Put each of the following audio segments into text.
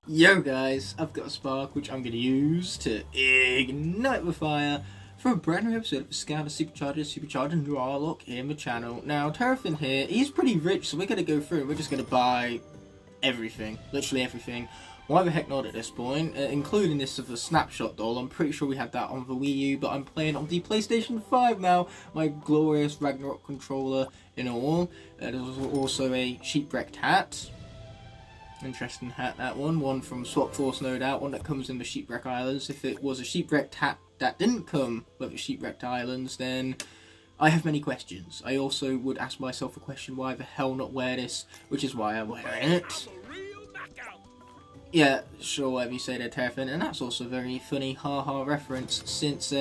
Yo guys, I've got a spark which I'm going to use to ignite the fire for a brand new episode of Skylanders Superchargers Supercharger Noir Locke here on the channel. Now, Terrafin here, he's pretty rich, so we're going to go through and we're just going to buy everything, literally everything. Why the heck not at this point, including this of a snapshot doll. I'm pretty sure we had that on the Wii U, but I'm playing on the PlayStation 5 now, my glorious Ragnarok controller in all. There's also a shipwrecked hat. Interesting hat, that one from Swap Force, no doubt, one that comes in the Shipwreck Islands. If it was a shipwrecked hat that didn't come with the Shipwrecked Islands, then I have many questions. I also would ask myself a question, why the hell not wear this, which is why I'm wearing it. Yeah, sure, whatever you say there, Terrafin, and that's also a very funny haha reference, since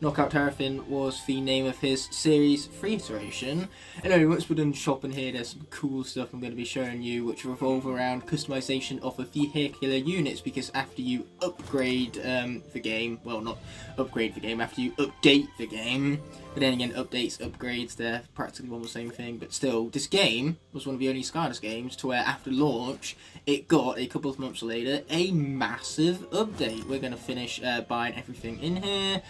Knockout Terrafin was the name of his Series 3 iteration. Anyway, once we're done shopping here, there's some cool stuff I'm going to be showing you, which revolve around customization of the vehicular units, because after you upgrade the game, well, not upgrade the game, after you update the game, but then again, updates, upgrades, they're practically one the same thing, but still, this game was one of the only Skylanders games to where after launch, it got, a couple of months later, a massive update. We're going to finish buying everything in here.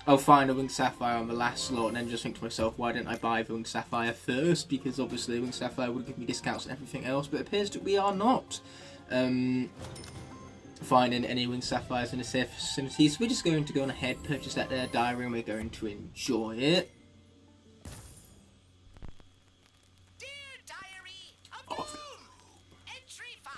I'll find a Winged Sapphire on the last slot and then just think to myself, why didn't I buy the Winged Sapphire first? Because obviously Winged Sapphire would give me discounts and everything else, but it appears that we are not finding any Winged Sapphires in the safe vicinity. So we're just going to go on ahead, purchase that diary, and we're going to enjoy it. Dear Diary of Doom! Entry 5.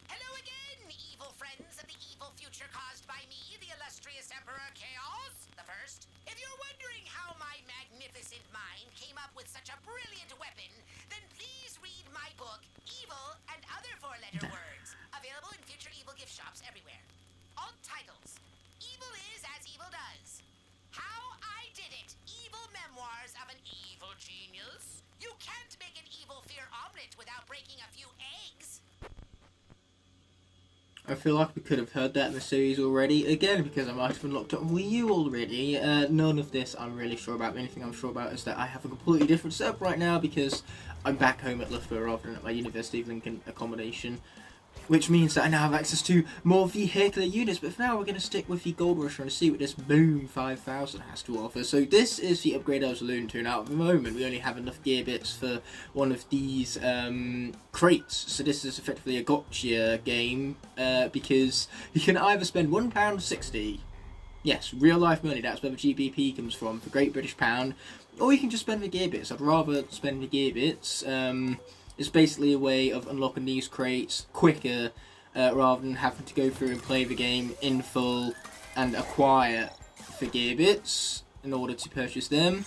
Hello again, evil friends of the evil future caused by me, the illustrious Emperor Chaos the First. If you're wondering how my magnificent mind came up with such a brilliant weapon, then please read my book, Evil and Other Four-Letter Words, available in future evil gift shops everywhere. Alt titles: Evil is as Evil Does. How I Did It, Evil Memoirs of an Evil Genius. You can't make an evil fear omelet without breaking a few eggs. I feel like we could have heard that in the series already, again, because I might have unlocked it on Wii U already. None of this I'm really sure about. The only thing I'm sure about is that I have a completely different setup right now, because I'm back home at Loughborough rather than at my University of Lincoln accommodation, which means that I now have access to more vehicular units. But for now, we're going to stick with the Gold Rush and see what this Boom 5000 has to offer. So this is the upgrade I was alluding to. Now, at the moment, we only have enough gear bits for one of these crates. So this is effectively a gotcha game, because you can either spend £1.60, yes, real life money, that's where the GBP comes from, the Great British Pound, or you can just spend the gear bits. I'd rather spend the gear bits. It's basically a way of unlocking these crates quicker, rather than having to go through and play the game in full and acquire the gear bits in order to purchase them.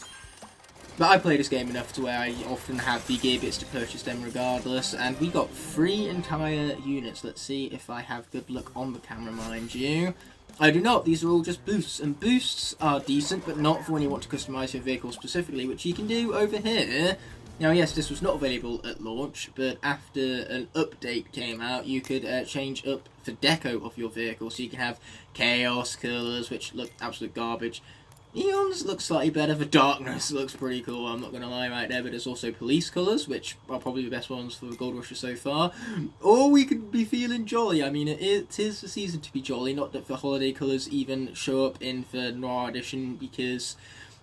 But I play this game enough to where I often have the gear bits to purchase them regardless, and we got 3 entire units. Let's see if I have good luck on the camera, mind you. I do not. These are all just boosts, and boosts are decent, but not for when you want to customize your vehicle specifically, which you can do over here. Now, yes, this was not available at launch, but after an update came out, you could change up the deco of your vehicle, so you can have Chaos colours, which look absolute garbage. Eons looks slightly better. The Darkness looks pretty cool, I'm not going to lie right there, but there's also Police colours, which are probably the best ones for the Gold Rusher so far. Or we could be feeling jolly. I mean, it is the season to be jolly, not that the holiday colours even show up in the Noir Edition, because,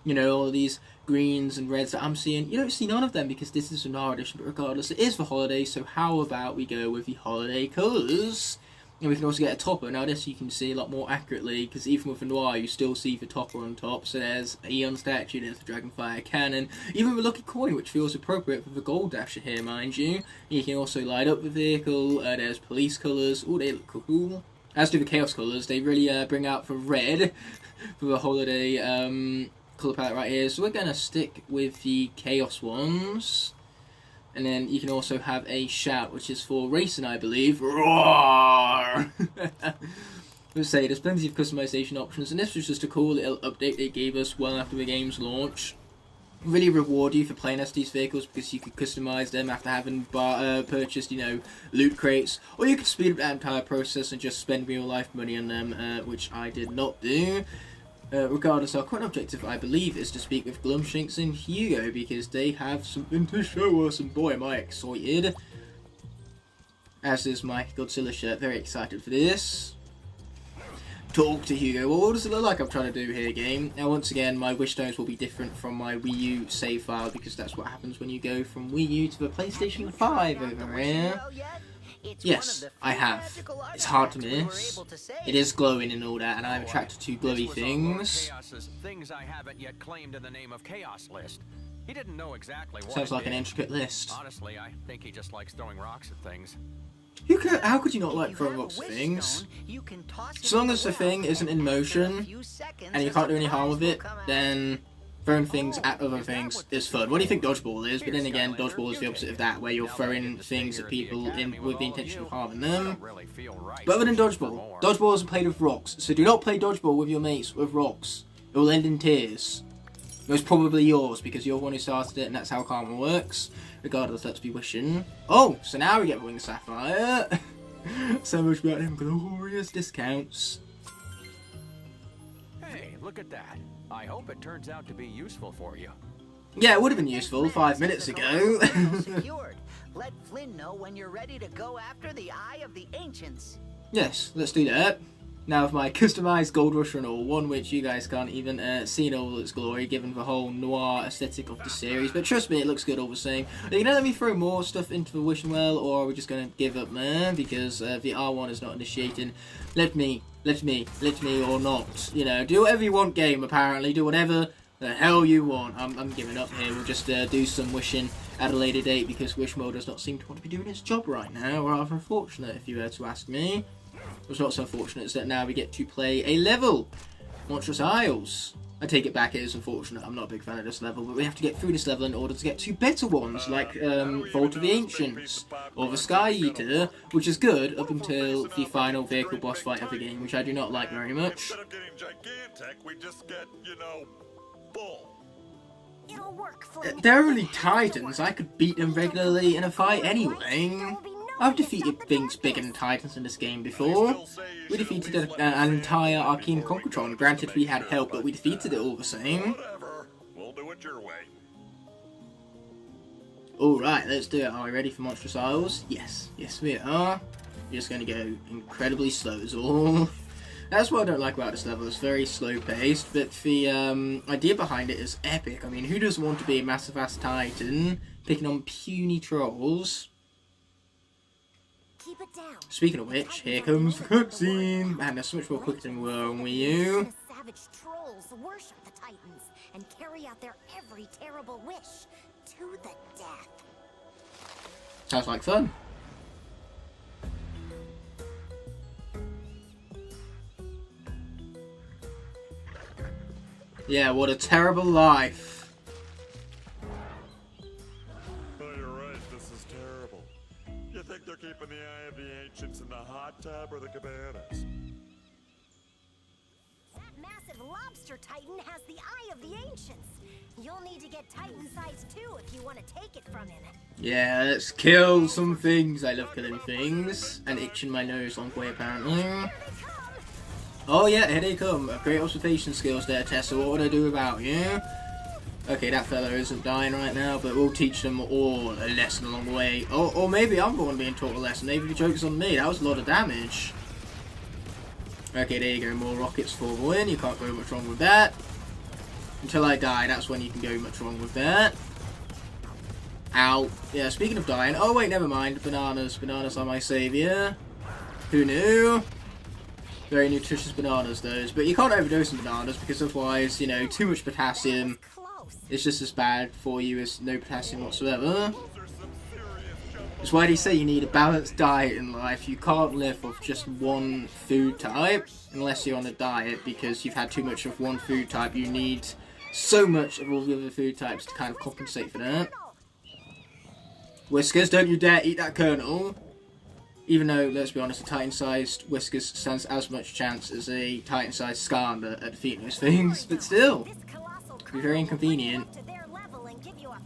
you know, all of these greens and reds that I'm seeing, you don't see none of them because this is a Noir Edition, but regardless, it is the holiday, so how about we go with the holiday colours? And we can also get a topper. Now this you can see a lot more accurately, because even with the Noir you still see the topper on top. So there's a Eon statue, there's the Dragonfire cannon, even the Lucky Coin, which feels appropriate for the Gold Dasher here, mind you. You can also light up the vehicle, there's police colours, oh, they look cool. As do the Chaos colours, they really bring out the red for the holiday colour palette right here. So we're going to stick with the Chaos ones. And then you can also have a Shout, which is for racing, I believe. Roar! Let's say, there's plenty of customization options, and this was just a cool little update they gave us well after the game's launch. Really reward you for playing as these vehicles, because you could customize them after having purchased, you know, loot crates. Or you could speed up that entire process and just spend real life money on them, which I did not do. Regardless, our current objective, I believe, is to speak with Glumshanks and Hugo, because they have something to show us, and boy am I excited. As is my Godzilla shirt. Very excited for this. Talk to Hugo. Well, what does it look like I'm trying to do here, game? Now, once again, my wish stones will be different from my Wii U save file because that's what happens when you go from Wii U to the PlayStation 5 over here. Yes, I have. It's hard to miss. It is glowing and all that, and I'm attracted to glowy things. Things I haven't yet claimed in the name of Chaos list. He didn't know exactly what. Sounds like an intricate list. Honestly, I think he just likes throwing rocks at things. How could you not like throwing rocks at things? As long as the thing isn't in motion and you can't do any harm with it, then throwing things at other things is fun. What do you think dodgeball is? But then again, dodgeball is the opposite of that, where you're throwing things at people with the intention of harming them. But other than dodgeball, dodgeball isn't played with rocks, so do not play dodgeball with your mates with rocks. It will end in tears. Most probably yours, because you're the one who started it and that's how karma works. Regardless, let's be wishing. Oh, so now we get Wing Sapphire. So much about them glorious discounts. Hey, look at that. I hope it turns out to be useful for you. Yeah, it would have been useful 5 minutes ago. Let Flynn know when you're ready to go after the Eye of the Ancients. Yes, let's do that. Now with my customised Gold Rush and all, one which you guys can't even see in all its glory given the whole noir aesthetic of the series, but trust me, it looks good all the same. Are you going to let me throw more stuff into the wishing well, or are we just going to give up, man, because the R1 is not initiating? Let me or not. You know, do whatever you want, game, apparently. Do whatever the hell you want. I'm giving up here. We'll just do some wishing at a later date, because wish mode does not seem to want to be doing its job right now. Rather unfortunate, if you were to ask me. What's not so unfortunate is that now we get to play a level, Monstrous Isles. I take it back, it is unfortunate. I'm not a big fan of this level, but we have to get through this level in order to get to better ones, like Vault of the Ancients, or the Sky Eater, which is good up until the final vehicle boss fight of the game, which I do not like very much. Instead of getting gigantic, we just get, you know, bull. It'll work, Flynn. They're only Titans. I could beat them regularly in a fight anyway. I've defeated things bigger than Titans in this game before. We defeated an entire Arcane Concretron. Granted, we had help, but we defeated it all the same. Whatever. We'll do it your way. Alright, let's do it. Are we ready for Monstrous Isles? Yes. Yes, we are. We're just going to go incredibly slow as all. That's what I don't like about this level. It's very slow-paced, but the idea behind it is epic. I mean, who doesn't want to be a massive-ass Titan picking on puny trolls? Keep it down. Speaking of which, here comes the cutscene. Man, that's so much more quicker than we were on Wii U. Savage trolls worship the Titans and carry out their every terrible wish to the death. Sounds like fun. Yeah, what a terrible life. Oh, you're right. This is terrible. You think they're keeping the Eye of the Ancients in the hot tub or the cabanas? That massive lobster Titan has the Eye of the Ancients. You'll need to get Titan size 2 if you want to take it from him. Yeah, let's kill some things. I love killing things. And itching my nose long way, apparently. Oh yeah, here they come. Great observation skills there, Tessa. What would I do about you? Okay, that fella isn't dying right now, but we'll teach them all a lesson along the way. Or maybe I'm the one being taught a lesson. Maybe the joke's on me. That was a lot of damage. Okay, there you go. More rockets for the win. You can't go much wrong with that. Until I die, that's when you can go much wrong with that. Ow. Yeah, speaking of dying. Oh wait, never mind. Bananas. Bananas are my saviour. Who knew? Very nutritious bananas, those. But you can't overdose on bananas because otherwise, you know, too much potassium is just as bad for you as no potassium whatsoever. That's why they say you need a balanced diet in life. You can't live off just one food type unless you're on a diet because you've had too much of one food type. You need so much of all the other food types to kind of compensate for that. Whiskers, don't you dare eat that kernel. Even though, let's be honest, a Titan-sized Whiskers stands as much chance as a Titan-sized Skylander at defeating those things, but still, it'd be very inconvenient.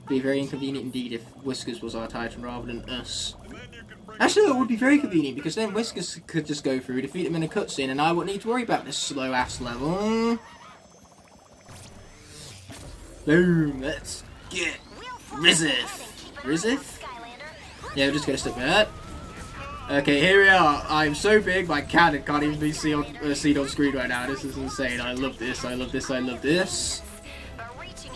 Be very inconvenient indeed if Whiskers was our Titan rather than us. Actually, it would be very convenient because then Whiskers could just go through, defeat him in a cutscene, and I wouldn't need to worry about this slow-ass level. Boom, let's get Rizif. Rizif? Yeah, we're just gonna stick with that. Okay, here we are. I'm so big, my cannon can't even be seen on screen right now. This is insane. I love this. I love this. I love this.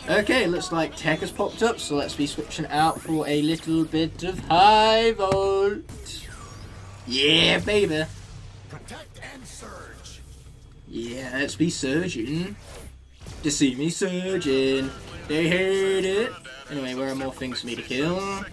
Okay, looks like tech has popped up, so let's be switching out for a little bit of high volt. Yeah, baby. Protect and surge. Yeah, let's be surging. To see me surging. They hate it. Anyway, where are more things for me to kill?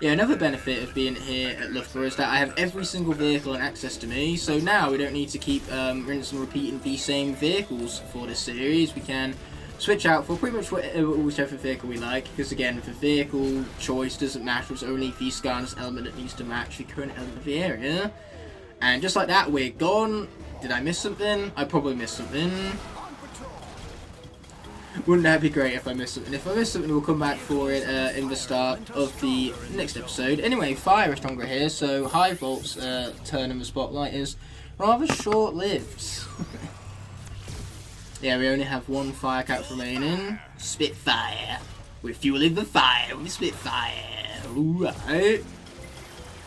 Yeah, another benefit of being here at Loughborough is that I have every single vehicle and access to me, so now we don't need to keep rinsing and repeating the same vehicles for this series. We can switch out for pretty much whichever vehicle we like, because again, the vehicle choice doesn't matter, it's only the Skylanders element that needs to match the current element of the area. And just like that, we're gone. Did I miss something? I probably missed something. Wouldn't that be great if I missed something? If I missed something, we'll come back for it in the start of the next episode. Anyway, fire is stronger here, so High Volt's turn in the spotlight is rather short-lived. Yeah, we only have one fire cap remaining. Spitfire. We're fueling the fire with Spitfire. Alright.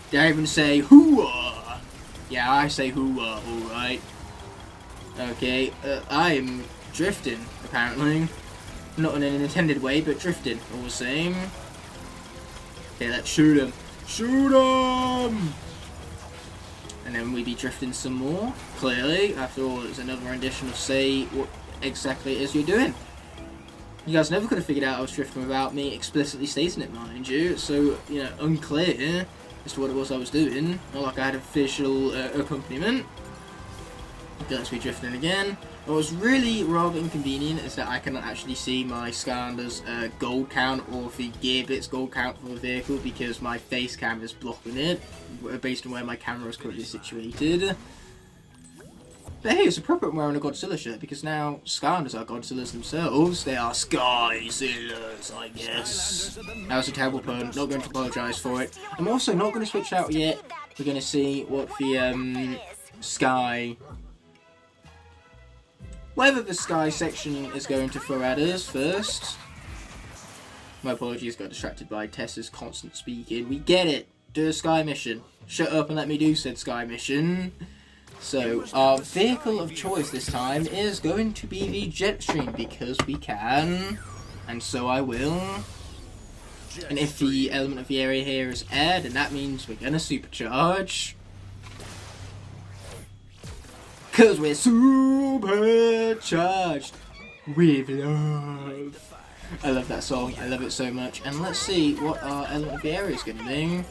Did I even say hooah? Yeah, I say hooah, alright. Okay, I am drifting, apparently. Not in an intended way, but drifting, all the same. Okay, let's shoot him. Shoot him! And then we be drifting some more, clearly. After all, it's another rendition of say what exactly it is you're doing. You guys never could have figured out I was drifting without me explicitly stating it, mind you. It's so, you know, unclear as to what it was I was doing. Not like I had a visual accompaniment. Okay, let's be drifting again. What was really rather inconvenient is that I cannot actually see my Skylanders gold count or the gear bits gold count for the vehicle because my face cam is blocking it based on where my camera is currently situated. But hey, it's appropriate I'm wearing a Godzilla shirt because now Skylanders are Godzillas themselves. They are Skyzillas, I guess. That was a terrible pun. Not going to apologise for it. I'm also not going to switch out yet. We're going to see what the Sky... whether the Sky section is going to throw at us first. My apologies, got distracted by Tessa's constant speaking. We get it. Do a Sky mission. Shut up and let me do said Sky mission. So, our vehicle of choice this time is going to be the Jetstream because we can. And so I will. And if the element of the area here is air, then that means we're going to supercharge. Because we're supercharged with love. I love that song. I love it so much. And let's see what our element of the area is going to be.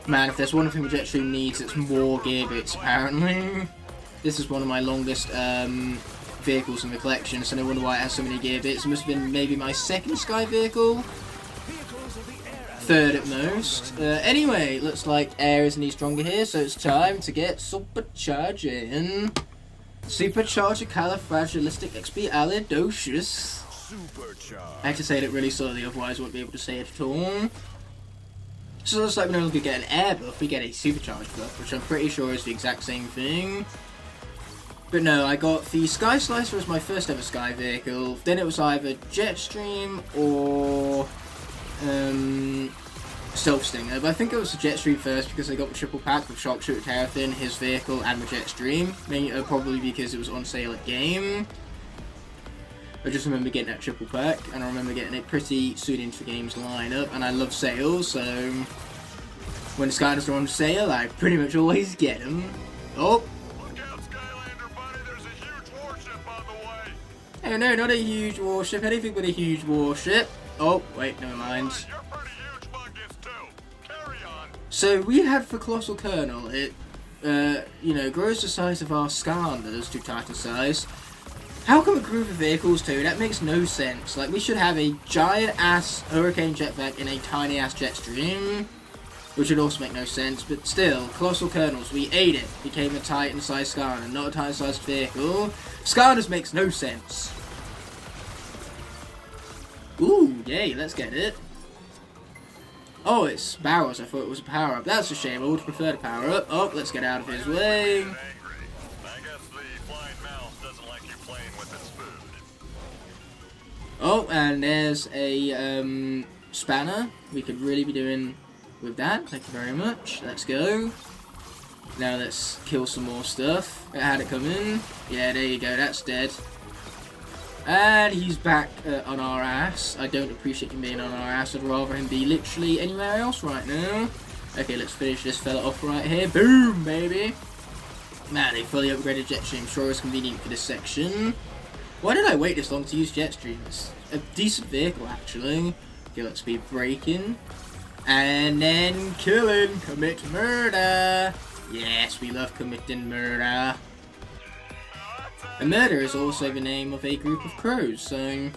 Man, if there's one thing the Jetstream needs, it's more gear bits, apparently. This is one of my longest vehicles in the collection, so no wonder why it has so many gear bits. It must have been maybe my second Sky vehicle. Third at most. Anyway, looks like air is any stronger here, so it's time to get supercharging. Supercharger califragilisticexpialidocious. I had to say it really slowly, otherwise I won't be able to say it at all. So it looks like we no longer get an air buff, we get a supercharge buff, which I'm pretty sure is the exact same thing. But no, I got the Sky Slicer as my first ever Sky vehicle, then it was either Jetstream or Stealth Stinger, but I think it was the Jetstream first because I got the triple pack with Sharpshooter Terrathin, his vehicle, and the Jetstream. Probably because it was on sale at game. I just remember getting that triple pack, and I remember getting it pretty soon into the game's lineup, and I love sales, so when the Skylanders are on sale, I pretty much always get them. Oh! Look out, Skylander buddy, there's a huge warship on the way! Oh no, not a huge warship, anything but a huge warship. Oh, wait, never mind. You're pretty huge buggers too. Carry on. So we had for Colossal Colonel, it, you know, grows the size of our Skylanders to Titan size. How come a group of vehicles too? That makes no sense. Like, we should have a giant-ass Hurricane Jetpack in a tiny-ass Jetstream, which would also make no sense, but still, Colossal Colonels, we ate it. Became a Titan-sized Skylander, not a Titan-sized vehicle. Skylanders makes no sense. Ooh, yay, let's get it. Oh, it's barrels. I thought it was a power-up. That's a shame. I would prefer to power-up. Oh, let's get out of his way. Oh, and there's a spanner. We could really be doing with that. Thank you very much. Let's go. Now let's kill some more stuff. I had it come in. Yeah, there you go. That's dead. And he's back on our ass. I don't appreciate him being on our ass. I'd rather him be literally anywhere else right now. Okay, let's finish this fella off right here. Boom, baby. Man, they fully upgraded Jetstream. Sure is convenient for this section. Why did I wait this long to use Jetstream? It's a decent vehicle, actually. Okay, let's be braking. And then killing. Commit murder. Yes, we love committing murder. And murder is also the name of a group of crows, so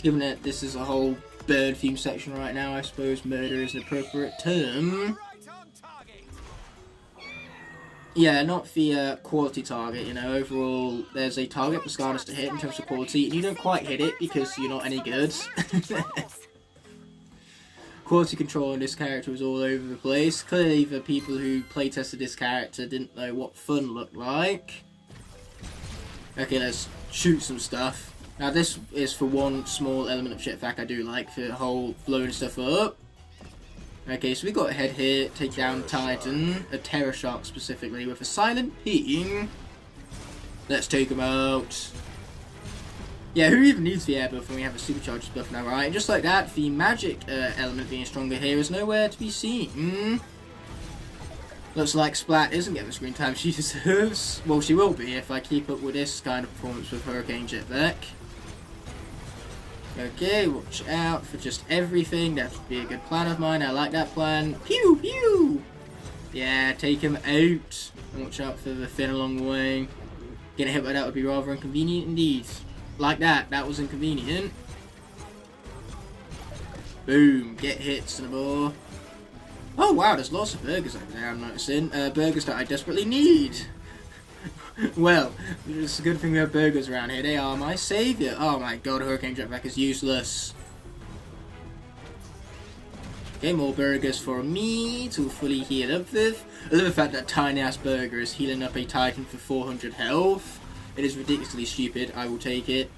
given that this is a whole bird theme section right now, I suppose murder is an appropriate term. Yeah, not the quality target, you know, overall there's a target for Skylanders to hit in terms of quality, and you don't quite hit it because you're not any good. Quality control on this character was all over the place. Clearly the people who playtested this character didn't know what fun looked like. Okay, let's shoot some stuff. Now this is for one small element of jetpack I do like, the whole blowing stuff up. Okay, so we got a head here, take down Titan, a Terror Shark specifically, with a silent ping. Let's take him out. Yeah, who even needs the air buff when we have a Superchargers buff now, right? And just like that, the magic element being stronger here is nowhere to be seen. Looks like Splat isn't getting the screen time she deserves. Well, she will be if I keep up with this kind of performance with Hurricane Jetpack. Okay, watch out for just everything. That would be a good plan of mine. I like that plan. Pew, pew! Yeah, take him out. Watch out for the fin along the way. Getting hit by that would be rather inconvenient indeed. Like that. That was inconvenient. Boom. Get hits in the ball. Oh wow, there's lots of burgers over there I'm noticing. Burgers that I desperately need. Well, it's a good thing we have burgers around here. They are my saviour. Oh my god, Hurricane Jetpack is useless. Okay, more burgers for me to fully heal up with. I love the fact that tiny ass burger is healing up a Titan for 400 health. It is ridiculously stupid. I will take it.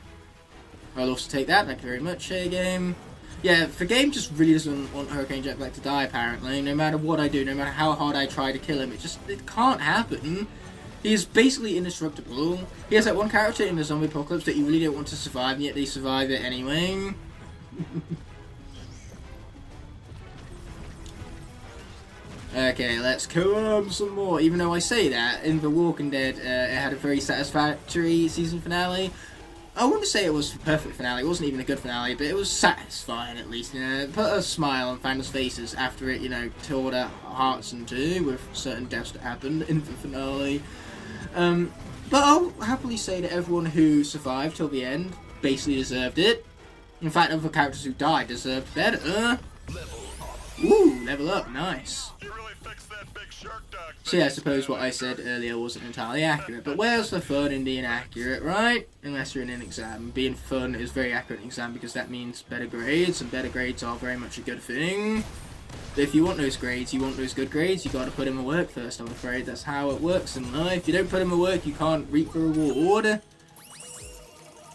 I'll also take that. Thank you very much, game. Yeah, the game just really doesn't want Hurricane Jetpack to die, apparently. No matter what I do, no matter how hard I try to kill him, it can't happen. He is basically indestructible. He has that one character in the zombie apocalypse that you really don't want to survive, and yet they survive it anyway. Okay, let's kill him some more. Even though I say that, in The Walking Dead, it had a very satisfactory season finale. I wouldn't say it was the perfect finale, it wasn't even a good finale, but it was satisfying at least, you know. It put a smile on fans' faces after it, you know, tore their hearts in two with certain deaths that happened in the finale. But I'll happily say that everyone who survived till the end basically deserved it. In fact, other characters who died deserved better. Ooh, level up, nice. So yeah, I suppose what I said earlier wasn't entirely accurate, but where's the fun in being accurate, right? Unless you're in an exam. Being fun is very accurate in an exam because that means better grades, and better grades are very much a good thing. But if you want those grades, you want those good grades, you gotta put in the work first, I'm afraid. That's how it works in life. If you don't put in the work, you can't reap the reward.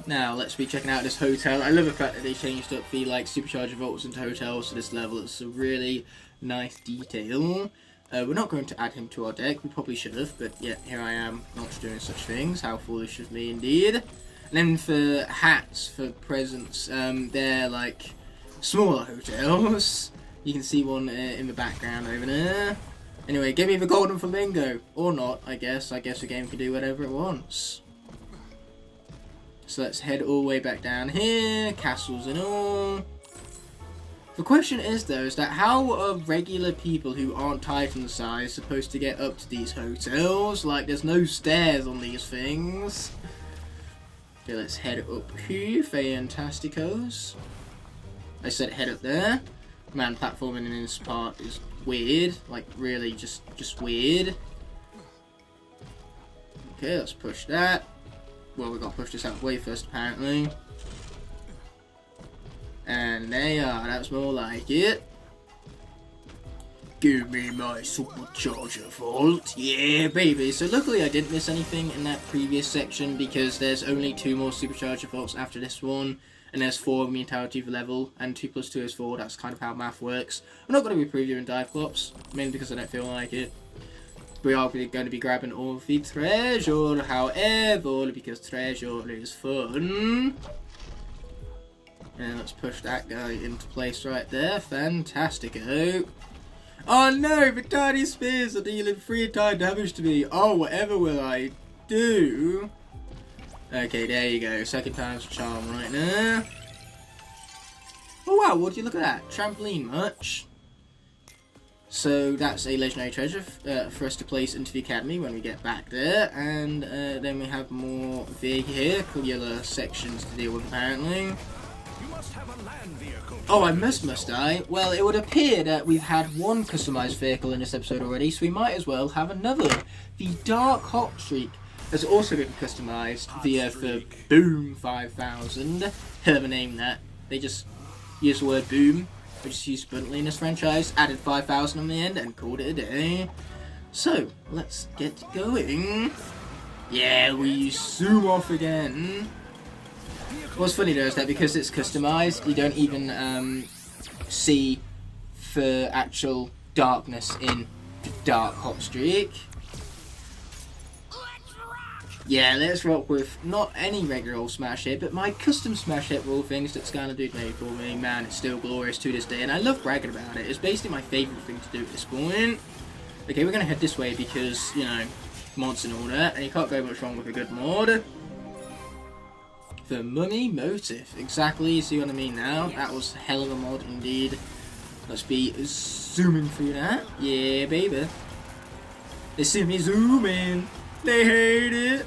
Now, let's be checking out this hotel. I love the fact that they changed up the, like, Supercharger vaults into hotels to this level. It's a really nice detail. We're not going to add him to our deck. We probably should have, but yeah, here I am, not doing such things. How foolish of me, indeed. And then for hats, for presents, they're, like, smaller hotels. You can see one in the background over there. Anyway, give me the golden flamingo. Or not, I guess. I guess the game can do whatever it wants. So let's head all the way back down here. Castles and all. The question is, though, is that how are regular people who aren't Titan size supposed to get up to these hotels? Like, there's no stairs on these things. Okay, let's head up here. Fantasticos. I said head up there. Man, platforming in this part is weird. Like, really just weird. Okay, let's push that. Well, we've got to push this out of the way first, apparently. And there you are, that's more like it. Give me my Supercharger vault. Yeah, baby. So luckily I didn't miss anything in that previous section because there's only 2 more Supercharger vaults after this one. and there's 4 of the entirety of the level, and 2 plus 2 is 4. That's kind of how math works. I'm not going to be previewing dive clops, mainly because I don't feel like it. We are going to be grabbing all of the treasure, however, because treasure is fun. And let's push that guy into place right there. Fantastico. Oh no, the tiny spears are dealing 3 entire damage to me. Oh, whatever will I do? Okay, there you go. Second time's a charm right now. Oh wow, what do you look at that? Trampoline much. So that's a legendary treasure for us to place into the academy when we get back there. And then we have more vehicular sections to deal with apparently. You must have a land vehicle. Oh, I must I? Well, it would appear that we've had one customized vehicle in this episode already, so we might as well have another. The Dark Hot Streak has also been customized via the Boom 5000. Hell of a name that. They just used the word boom, which is used bluntly in this franchise, added 5,000 on the end, and called it a day. So, let's get going. Yeah, we zoom off again. What's funny though is that because it's customized, you don't even see the actual darkness in the Dark Hot Streak. Yeah, let's rock with not any regular old smash hit, but my custom smash hit for all things that Skylanders Dude made for me. Man, it's still glorious to this day, and I love bragging about it. It's basically my favourite thing to do at this point. Okay, we're going to head this way because, you know, mods and all that, and you can't go much wrong with a good mod. The Mummy Motif. Exactly, you see what I mean now? That was a hell of a mod indeed. Let's be zooming through that. Yeah, baby. They see me zooming. They hate it.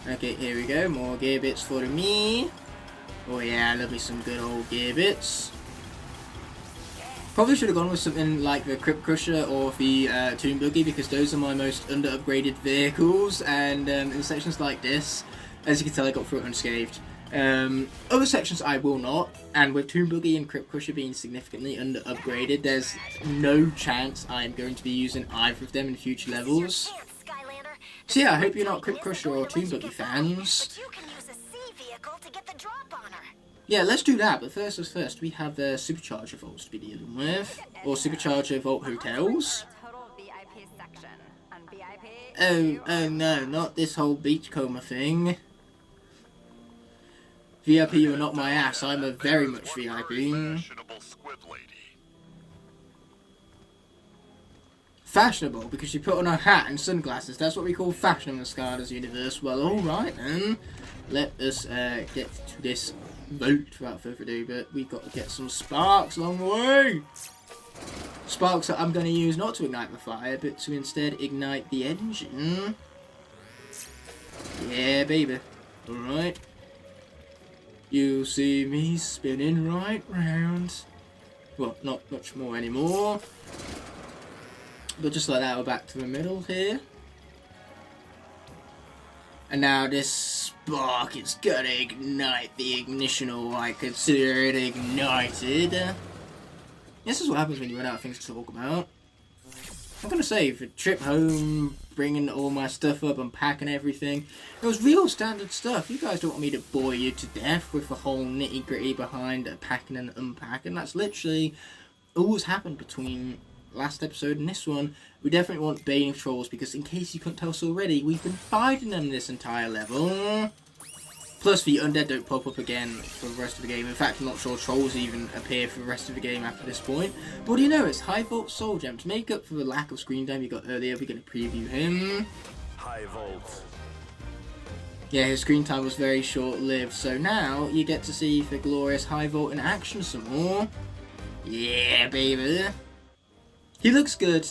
Okay, here we go. More gear bits for me. Oh yeah, I love me some good old gear bits. Probably should have gone with something like the Crypt Crusher or the Toon Buggy because those are my most under-upgraded vehicles. And in sections like this, as you can tell, I got through it unscathed. Other sections I will not, and with Toon Buggy and Crypt Crusher being significantly under-upgraded, there's no chance I am going to be using either of them in future levels. So yeah, I hope you're not Crypt Crusher or Toon Buggy fans. Yeah, let's do that, but first as first, we have Supercharger Vaults to be dealing with, or Supercharger Vault Hotels. Oh no, not this whole beachcomber thing. VIP, you are not my ass, I'm a very much VIP. Fashionable, because she put on a hat and sunglasses. That's what we call fashion in the Skylanders universe. Well, alright then. Let us get to this vote without further ado, but we've got to get some sparks along the way. Sparks that I'm going to use not to ignite the fire, but to instead ignite the engine. Yeah, baby. Alright. You'll see me spinning right round. Well, not much more anymore. But just like that, we're back to the middle here. And now this spark is gonna ignite the ignition, or I consider it ignited. This is what happens when you run out of things to talk about. I'm gonna say, the trip home, bringing all my stuff up, unpacking everything, it was real standard stuff. You guys don't want me to bore you to death with the whole nitty gritty behind packing and unpacking. That's literally all that's happened between last episode and this one. We definitely want Bane Trolls, because in case you couldn't tell us already, we've been fighting them this entire level. Plus the undead don't pop up again for the rest of the game. In fact, I'm not sure trolls even appear for the rest of the game after this point. But what do you know, it's High Volt Soul Gem. To make up for the lack of screen time you got earlier, we're going to preview him. High Volt. Yeah, his screen time was very short-lived, so now you get to see the glorious High Volt in action some more. Yeah, baby. He looks good,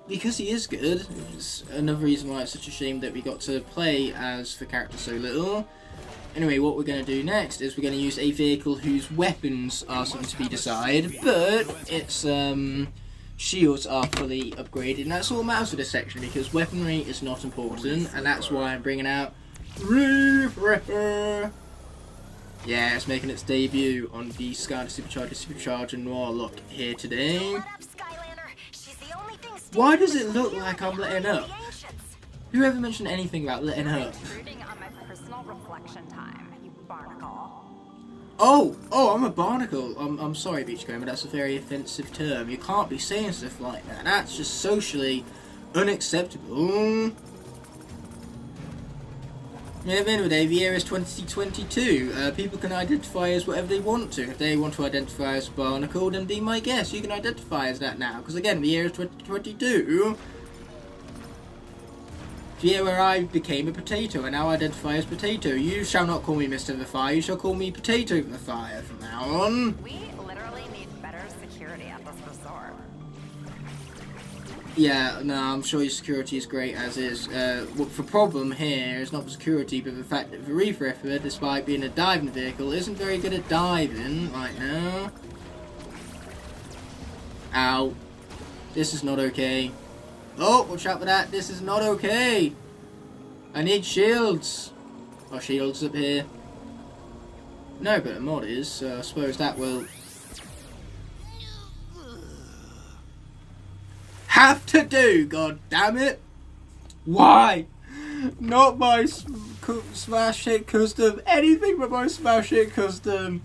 because he is good. It's another reason why it's such a shame that we got to play as the character so little. Anyway, what we're going to do next is we're going to use a vehicle whose weapons are something to be decided, but its shields are fully upgraded, and that's all that matters for this section, because weaponry is not important, and that's why I'm bringing out Reef Ripper. Yeah, it's making its debut on the Skylanders Superchargers Supercharger Noir Locke here today. Why does it look like I'm letting up? Who ever mentioned anything about letting up? Oh, I'm a barnacle. I'm sorry, Beachcomber, that's a very offensive term. You can't be saying stuff like that. That's just socially unacceptable. I mean, at the end of the day, the year is 2022. People can identify as whatever they want to. If they want to identify as a barnacle, then be my guest. You can identify as that now. Because again, the year is 2022. The year where I became a potato and now identify as potato. You shall not call me Mr. the Fire, you shall call me Potato the Fire from now on. We literally need better security at this resort. Yeah, no, I'm sure your security is great as is. What the problem here is not the security, but the fact that the Reef Ripper, despite being a diving vehicle, isn't very good at diving right now. Ow. This is not okay. Oh, watch out for that. This is not okay. I need shields. Oh, shields up here. No, but a mod is, so I suppose that will have to do, god damn it. Why? Not my smash hit custom. Anything but my smash hit custom.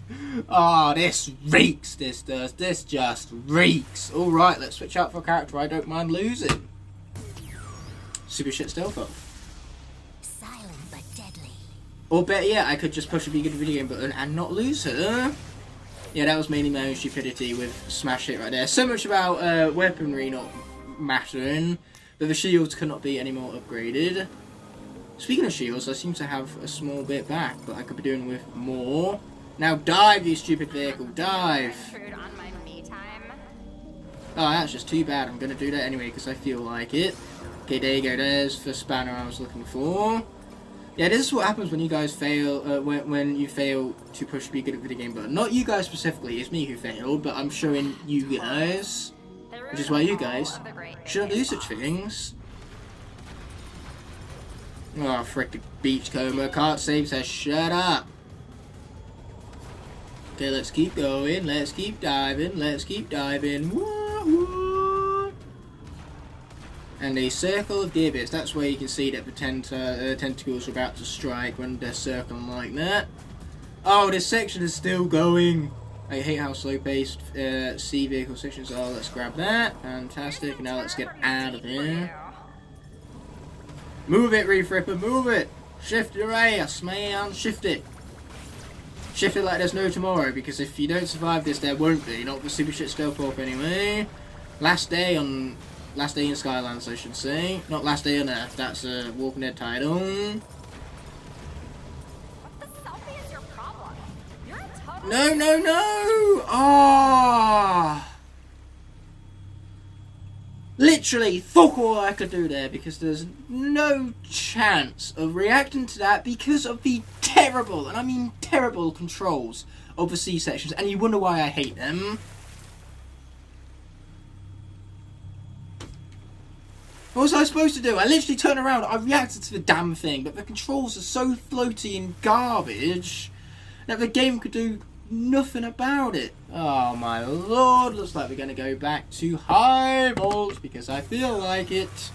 Ah, this reeks, this does. This just reeks. Alright, let's switch out for a character I don't mind losing. Super shit stealth up. Silent but deadly. Or better yet, I could just push a big video game button and not lose her. Yeah, that was mainly my own stupidity with smash hit right there. So much about weaponry not mattering, but the shields cannot be any more upgraded. Speaking of shields, I seem to have a small bit back, but I could be doing with more. Now dive, you stupid vehicle, dive! Intrude on my me time. Oh, that's just too bad. I'm going to do that anyway because I feel like it. Okay, there you go. There's the spanner I was looking for. Yeah, this is what happens when you guys fail, when you fail to push the be good at video game button. Not you guys specifically, it's me who failed, but I'm showing you guys. Which is why you guys shouldn't do such things. Oh, frick the Beachcomber. Can't save says shut up. Okay, let's keep going. Let's keep diving. Let's keep diving. Woo, woo. And a circle of deer bits. That's where you can see that the tentacles are about to strike when they're circling like that. Oh, this section is still going. I hate how slow-paced sea vehicle sections are. Let's grab that. Fantastic. Now let's get out of here. Move it, Reef Ripper. Move it. Shift your ass, man. Shift it. Shift it like there's no tomorrow, because if you don't survive this, there won't be. Not the super shit stealth warp anyway. Last day in Skylanders, I should say. Not last day on Earth. That's a Walking Dead title. What the selfie is your problem? You're a total... No, no, no! Ah! Literally, fuck all I could do there, because there's no chance of reacting to that because of the terrible, and I mean terrible, controls of the C sections, and you wonder why I hate them. What was I supposed to do? I literally turned around, I reacted to the damn thing, but the controls are so floaty and garbage that the game could do nothing about it. Oh my lord, looks like we're going to go back to high vault because I feel like it.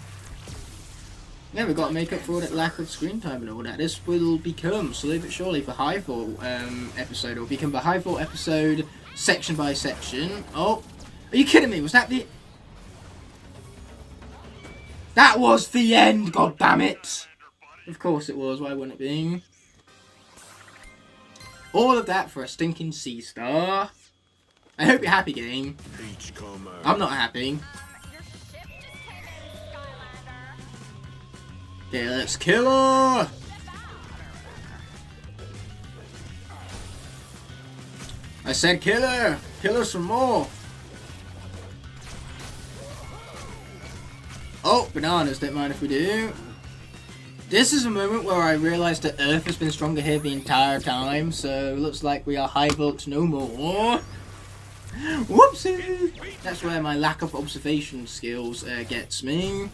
Yeah, we've got to make up for all that lack of screen time and all that. This will become, slowly but surely, the high vault episode. It will become the high vault episode section by section. Oh, are you kidding me? Was that the... That was the end, god damn it! Of course it was, why wouldn't it be? All of that for a stinking C star. I hope you're happy, game. I'm not happy. Your ship just came in, Skylander. Okay, let's kill her! I said kill her! Kill her some more! Oh, bananas, don't mind if we do. This is a moment where I realised that Earth has been stronger here the entire time, so looks like we are high vault no more. Whoopsie! That's where my lack of observation skills gets me.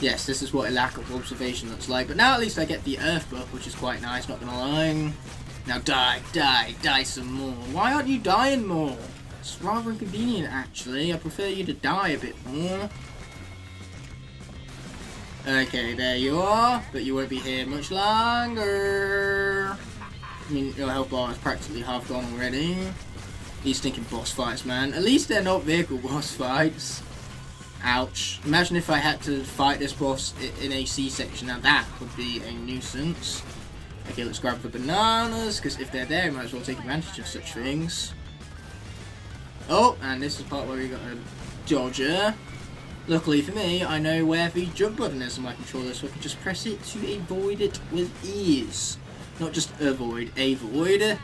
Yes, this is what a lack of observation looks like, but now at least I get the Earth buff, which is quite nice, not gonna lie. Now die, die, die some more. Why aren't you dying more? It's rather inconvenient, actually. I prefer you to die a bit more. Okay, there you are, but you won't be here much longer. I mean, your health bar is practically half gone already. These stinking boss fights, man. At least they're not vehicle boss fights. Ouch. Imagine if I had to fight this boss in a C-section. Now that would be a nuisance. Okay, let's grab the bananas, because if they're there, we might as well take advantage of such things. Oh, and this is the part where we got a dodger. Luckily for me, I know where the jump button is on my controller, so I can just press it to avoid it with ease. Not just avoid, avoid.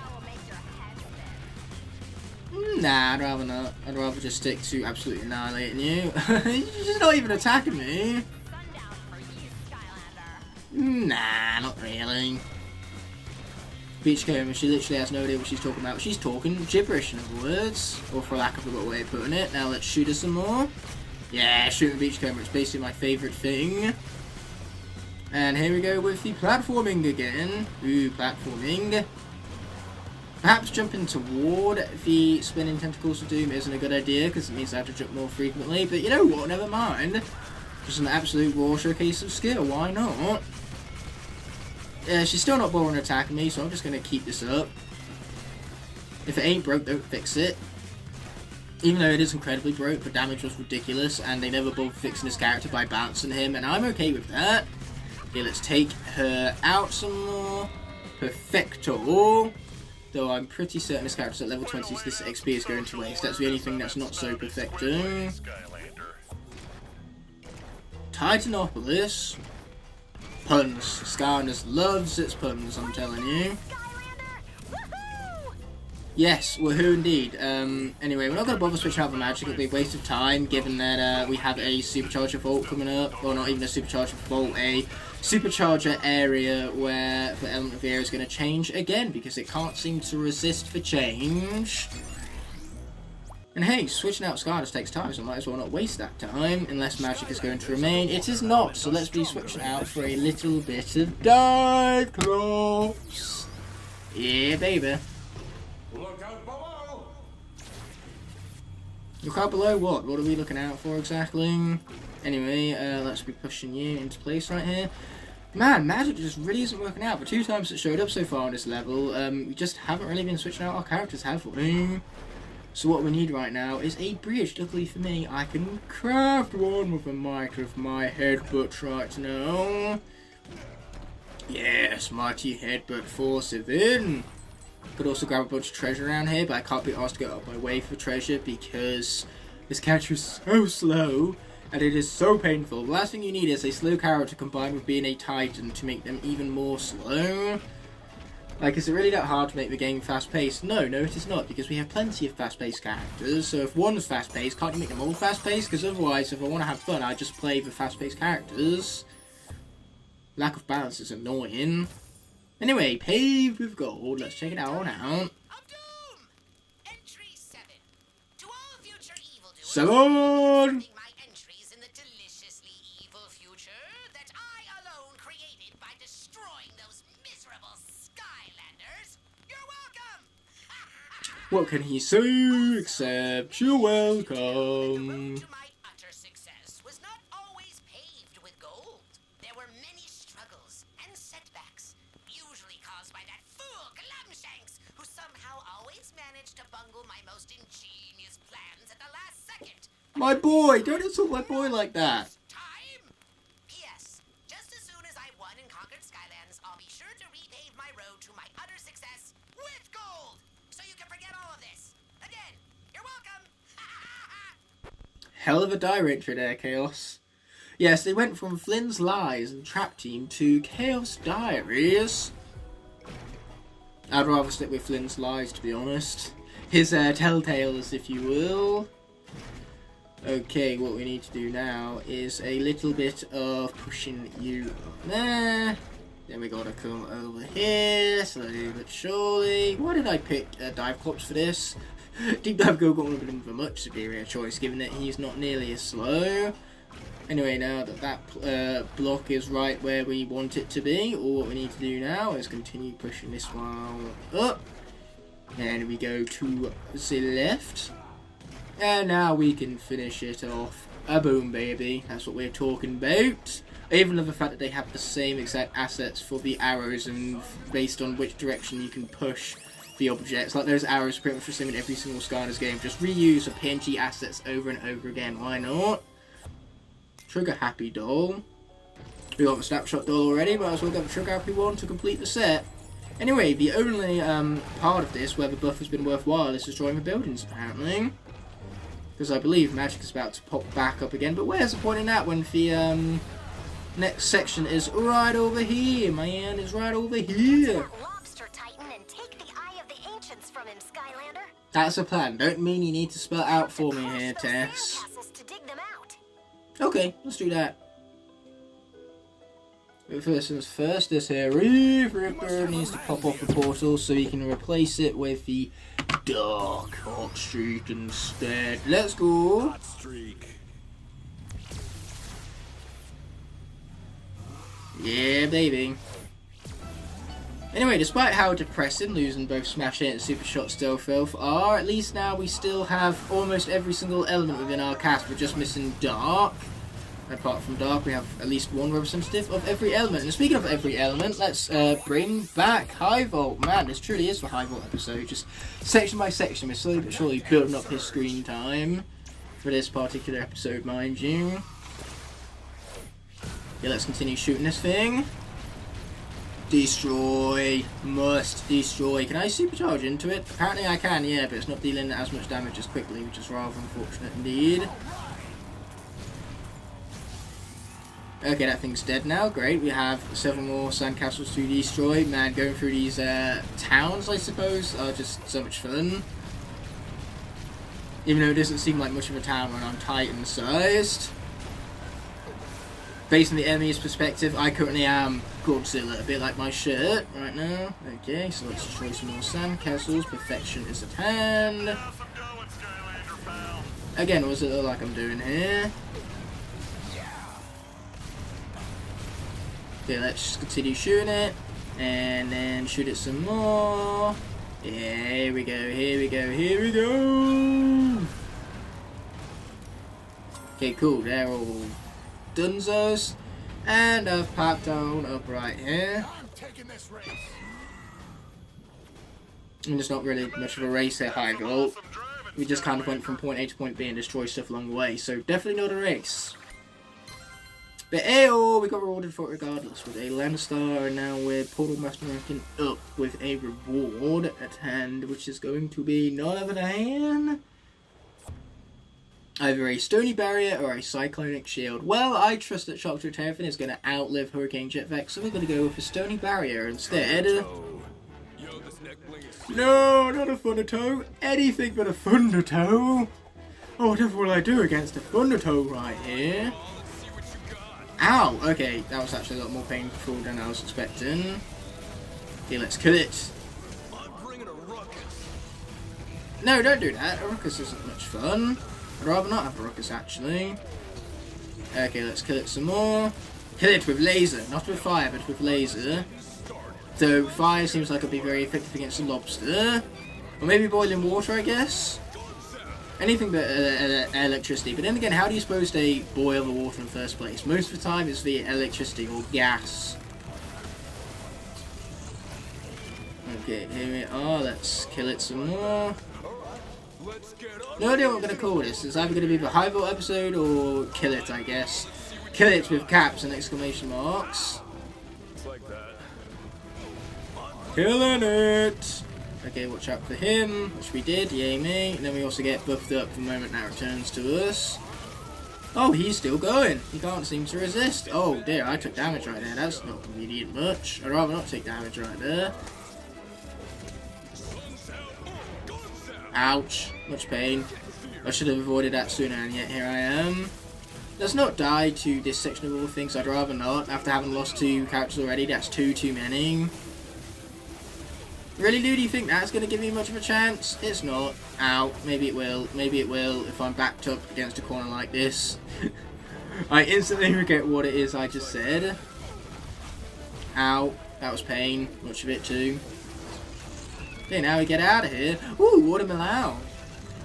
Nah, I'd rather not. I'd rather just stick to absolutely annihilating you. You're just not even attacking me. Sundown for you, Skylander. Nah, not really. Beachcomber, she literally has no idea what she's talking about. She's talking gibberish, in other words. Or for lack of a better way of putting it. Now let's shoot her some more. Yeah, shooting the Beachcomber. It's basically my favourite thing. And here we go with the platforming again. Ooh, platforming. Perhaps jumping toward the spinning tentacles of doom isn't a good idea, because it means I have to jump more frequently. But you know what, never mind. Just an absolute raw showcase of skill, why not? She's still not bothering attacking me, so I'm just going to keep this up. If it ain't broke, don't fix it. Even though it is incredibly broke, the damage was ridiculous, and they never bothered fixing his character by bouncing him, and I'm okay with that. Okay, let's take her out some more. Perfecto. Though I'm pretty certain this character's at level 20, so this XP is going to waste. That's the only thing that's not so perfecto. Titanopolis. Puns. Skylanders loves its puns, I'm telling you. Yes, woohoo indeed. Anyway, we're not going to bother switching out the magic. It'll be a waste of time, given that we have a Supercharger Vault coming up. Or not even a Supercharger Vault, a Supercharger area where the element of the area is going to change again, because it can't seem to resist the change. And hey, switching out Skylanders takes time, so I might as well not waste that time, unless magic is going to remain. It is not, so let's be switching out for a little bit of dive close. Yeah, baby. Look out below! Look out below what? What are we looking out for exactly? Anyway, let's be pushing you into place right here. Man, magic just really isn't working out. The 2 times it showed up so far on this level, we just haven't really been switching out our characters, have we? So what we need right now is a bridge. Luckily for me, I can craft one with the might of my headbutt right now. Yes, mighty headbutt force within. Could also grab a bunch of treasure around here, but I can't be asked to go up my way for treasure because this character is so slow and it is so painful. The last thing you need is a slow character combined with being a titan to make them even more slow. Like, is it really that hard to make the game fast-paced? No, it is not, because we have plenty of fast-paced characters. So if one's fast-paced, can't you make them all fast-paced? Because otherwise, if I want to have fun, I just play the fast-paced characters. Lack of balance is annoying. Anyway, paved with gold. Let's check it out now. Of Doom! Entry 7. To all future evildoers, 7! including my entries in the deliciously evil future that I alone created by destroying those miserable Skylanders, you're welcome! What can he say except you're welcome? To my utter success was not always paved with gold. There were many struggles and setbacks, usually caused by that fool Glumshanks, who somehow always managed to bungle my most ingenious plans at the last second. My boy! Don't insult my boy like that! Time? P.S. Just as soon as I won and conquered Skylands, I'll be sure to repave my road to my utter success with gold, so you can forget all of this. Again, you're welcome! Hell of a director there, Chaos. Yes, they went from Flynn's Lies and Trap Team to Chaos Diaries. I'd rather stick with Flynn's Lies, to be honest. His telltales, if you will. Okay, what we need to do now is a little bit of pushing you up there. Then we gotta come over here, slowly but surely. Why did I pick Dive Corpse for this? Deep Dive Go got would have been a much superior choice, given that he's not nearly as slow. Anyway, now that that block is right where we want it to be, all what we need to do now is continue pushing this one up. And we go to the left. And now we can finish it off. A boom, baby. That's what we're talking about. I even love the fact that they have the same exact assets for the arrows and based on which direction you can push the objects. Like those arrows pretty much the same in every single Skylanders game. Just reuse the PNG assets over and over again. Why not? Trigger Happy doll. We got the Snapshot doll already, but I as well got the Trigger Happy one to complete the set. Anyway, the only part of this where the buff has been worthwhile is destroying the buildings, apparently. Because I believe magic is about to pop back up again. But where's the point in that when the next section is right over here? My hand is right over here. Lobster Titan and take the Eye of the Ancients from him, Skylander. That's a plan. Don't mean you need to spell it out for me here, Tess. To dig them out. Okay, let's do that. But first things first, this here Reef Ripper needs to pop off the portal so you can replace it with the Dark Hot Streak instead. Let's go! Hot streak. Yeah, baby. Anyway, despite how depressing losing both Smash Hit and Super Shot Still Filth are, at least now we still have almost every single element within our cast. We're just missing Dark. Apart from Dark, we have at least one representative of every element. And speaking of every element, let's bring back High Volt. Man, this truly is the High Volt episode. Just section by section, we're slowly but surely building up his screen time for this particular episode, mind you. Yeah, let's continue shooting this thing. Destroy. Must destroy. Can I supercharge into it? Apparently I can, yeah, but it's not dealing as much damage as quickly, which is rather unfortunate indeed. Okay, that thing's dead now. Great. We have 7 more sandcastles to destroy. Man, going through these towns, I suppose, are just so much fun. Even though it doesn't seem like much of a town when I'm Titan-sized. Based on the enemy's perspective, I currently am Godzilla, a bit like my shirt right now. Okay, so let's destroy some more sandcastles. Perfection is at hand. Again, what does it look like I'm doing here? Okay, let's just continue shooting it, and then shoot it some more. Yeah, here we go, here we go, here we go! Okay, cool, they're all dunzos. And I've popped down up right here. And it's not really much of a race here, High Volt. We just kind of went from point A to point B and destroyed stuff along the way, so definitely not a race. But ayo, we got rewarded for it regardless with a Land Star, and now we're Portal Master ranking up with a reward at hand, which is going to be none other than either a Stony Barrier or a Cyclonic Shield. Well, I trust that Shock to Terrafin is going to outlive Hurricane Jetpack, so we're going to go with a Stony Barrier instead. No, not a Thunder Toe. Anything but a Thunder Toe. Oh, whatever will I do against a Thunder Toe right here? Ow! Okay, that was actually a lot more painful than I was expecting. Okay, let's kill it. No, don't do that. A ruckus isn't much fun. I'd rather not have a ruckus, actually. Okay, let's kill it some more. Kill it with laser. Not with fire, but with laser. So, fire seems like it'll be very effective against a lobster. Or maybe boiling water, I guess. Anything but electricity. But then again, how do you suppose they boil the water in the first place? Most of the time it's via electricity or gas. Okay, here we are. Let's kill it some more. No idea what I'm going to call this. It's either going to be the High Volt episode or Kill It, I guess. Kill It with caps and exclamation marks. Killing it! Okay, watch out for him, which we did, yay me. And then we also get buffed up the moment that returns to us. Oh, he's still going. He can't seem to resist. Oh dear, I took damage right there. That's not convenient much. I'd rather not take damage right there. Ouch. Much pain. I should have avoided that sooner, and yet here I am. Let's not die to this section of all things. I'd rather not. After having lost 2 characters already, that's too many. Really, do you think that's going to give me much of a chance? It's not. Ow. Maybe it will. Maybe it will if I'm backed up against a corner like this. I instantly forget what it is I just said. Ow. That was pain. Much of it too. Okay, now we get out of here. Ooh, Watermelon.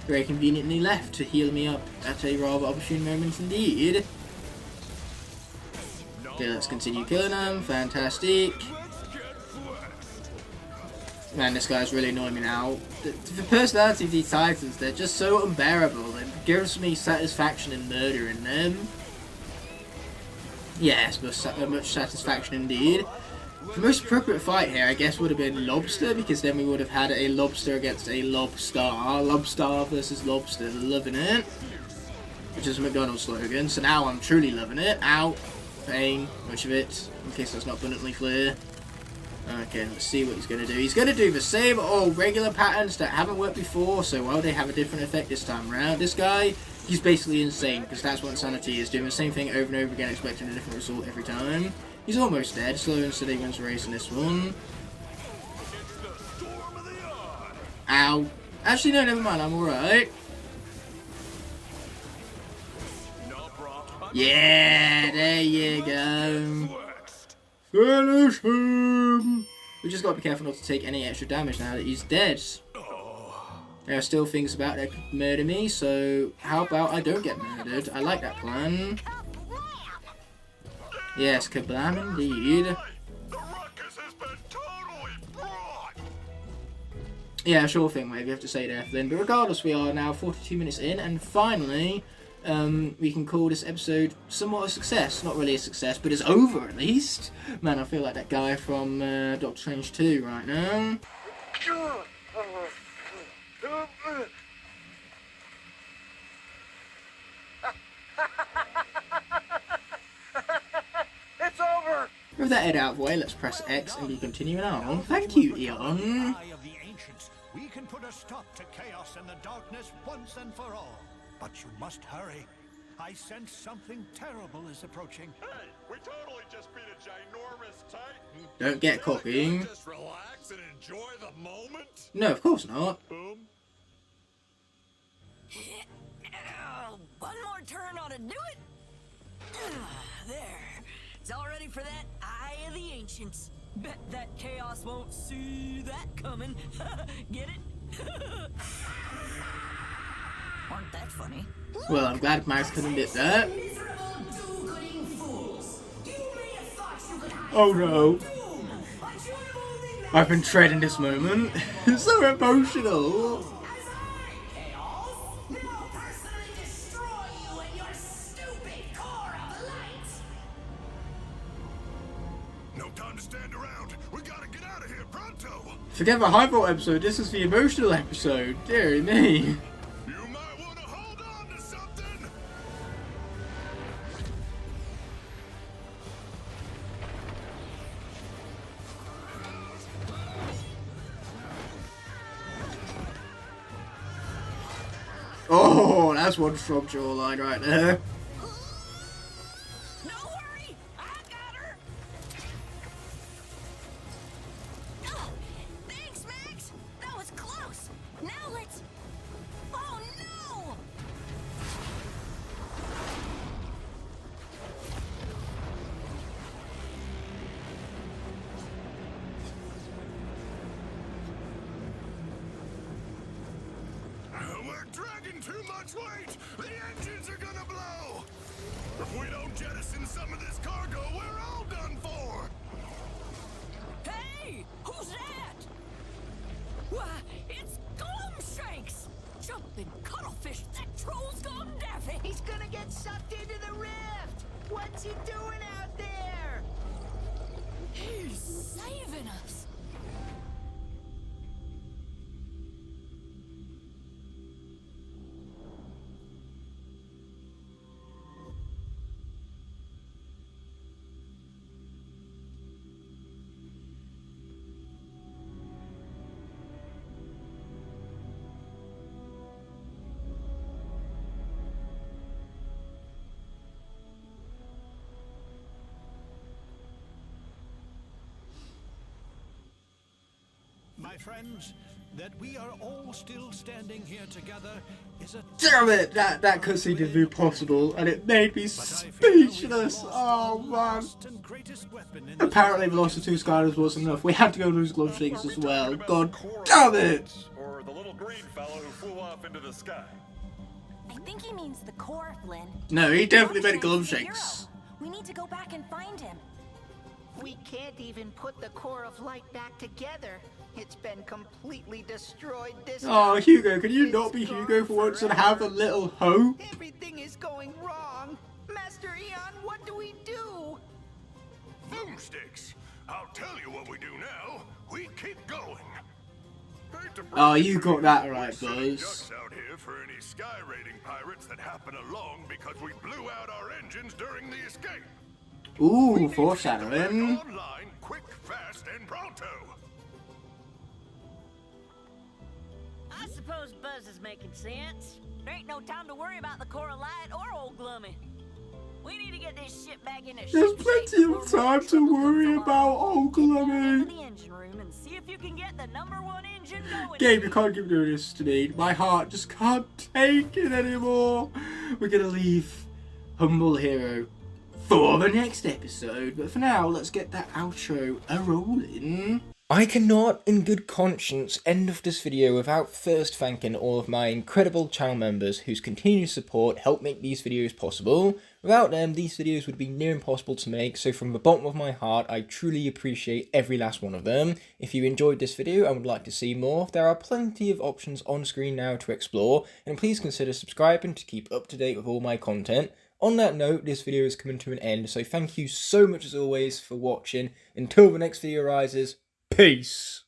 Very conveniently left to heal me up at a rather opportune moment indeed. Okay, let's continue killing them. Fantastic. Man, this guy's really annoying me now. The personality of these Titans, they're just so unbearable. It gives me satisfaction in murdering them. Yes, much satisfaction indeed. The most appropriate fight here, I guess, would have been Lobster, because then we would have had a Lobster against a Lobstar. Lobstar versus Lobster. Loving it. Which is a McDonald's slogan. So now I'm truly loving it. Ow. Pain. Much of it. In case that's not abundantly clear. Okay, let's see what he's going to do. He's going to do the same old regular patterns that haven't worked before, so while they have a different effect this time around. This guy, he's basically insane, because that's what insanity is. Doing the same thing over and over again, expecting a different result every time. He's almost dead. Slow and steady wins the race in this one. Ow. Actually, no, never mind. I'm alright. Yeah, there you go. Finish him! We just got to be careful not to take any extra damage now that he's dead. There are still things about that could murder me, so how about I don't get murdered? I like that plan. Yes, kablam indeed. Yeah, sure thing, mate. You have to say there, Flynn. But regardless, we are now 42 minutes in, and finally, we can call this episode somewhat a success. Not really a success, but it's over at least. Man, I feel like that guy from Doctor Strange 2 right now. It's over! With that head out of the way, let's press X and be continuing on. Thank you, Eon. Eye of the Ancients, we can put a stop to chaos and the darkness once and for all. But you must hurry. I sense something terrible is approaching. Hey, we totally just beat a ginormous Titan. Don't get cocky. Just relax and enjoy the moment. No, of course not. Boom. One more turn ought to do it. There. It's all ready for that Eye of the Ancients. Bet that chaos won't see that coming. Get it? Aren't that funny? Well, I'm glad Max couldn't get that. Oh no. I've been dreading this moment. It's so emotional. No time to stand around. We gotta get out of here pronto. Forget the high volt episode. This is the emotional episode. Dear me. Oh, that's one strong jawline right there. No worry, I got her. Thanks, Max. That was close. Now let's. Oh no! We're dragging too much weight! The engines are gonna blow! If we don't jettison some of this cargo, we're all done for! Hey, who's that? Why, it's Gloomshanks! Jumping cuttlefish, that troll's gone daffy. He's gonna get sucked into the rift! What's he doing out there? He's saving us. My friends, that we are all still standing here together is a... Damn it! That cutscene didn't do possible, and it made me speechless. Oh man! Apparently, the loss of 2 Skylanders wasn't enough. We had to go lose Gloomshanks as well. God damn it! Or the little green fellow who flew off into the sky. I think he means the core, Flynn. No, he definitely meant Gloomshanks. We need to go back and find him. We can't even put the core of light back together. It's been completely destroyed this Oh, time. Hugo, can you It's not be Hugo gone for once and forever. have a little hope? Everything is going wrong. Master Eon, what do we do? Boomsticks! I'll tell you what we do now. We keep going. Hate to break Oh, it you to got you, that we're right, sending Buzz. ducks out here for any sky raiding pirates that happen along because we blew out our engines during the escape. Ooh, foreshadowing. Online, quick, fast, and pronto. I suppose Buzz is making sense. There ain't no time to worry about the Coral Light or old Glummy. We need to get this ship back in a There's ship plenty shape of before more time to trouble worry comes about along. old Get down into Glummy. the engine room and see if you can get the #1 engine going. Gabe, you can't keep doing this to me. My heart just can't take it anymore. We're gonna leave Humble Hero for the next episode. But for now, let's get that outro a-rolling. I cannot, in good conscience, end off this video without first thanking all of my incredible channel members whose continued support help make these videos possible. Without them, these videos would be near impossible to make, so from the bottom of my heart, I truly appreciate every last one of them. If you enjoyed this video and would like to see more, there are plenty of options on screen now to explore, and please consider subscribing to keep up to date with all my content. On that note, this video is coming to an end, so thank you so much as always for watching. Until the next video arises, peace!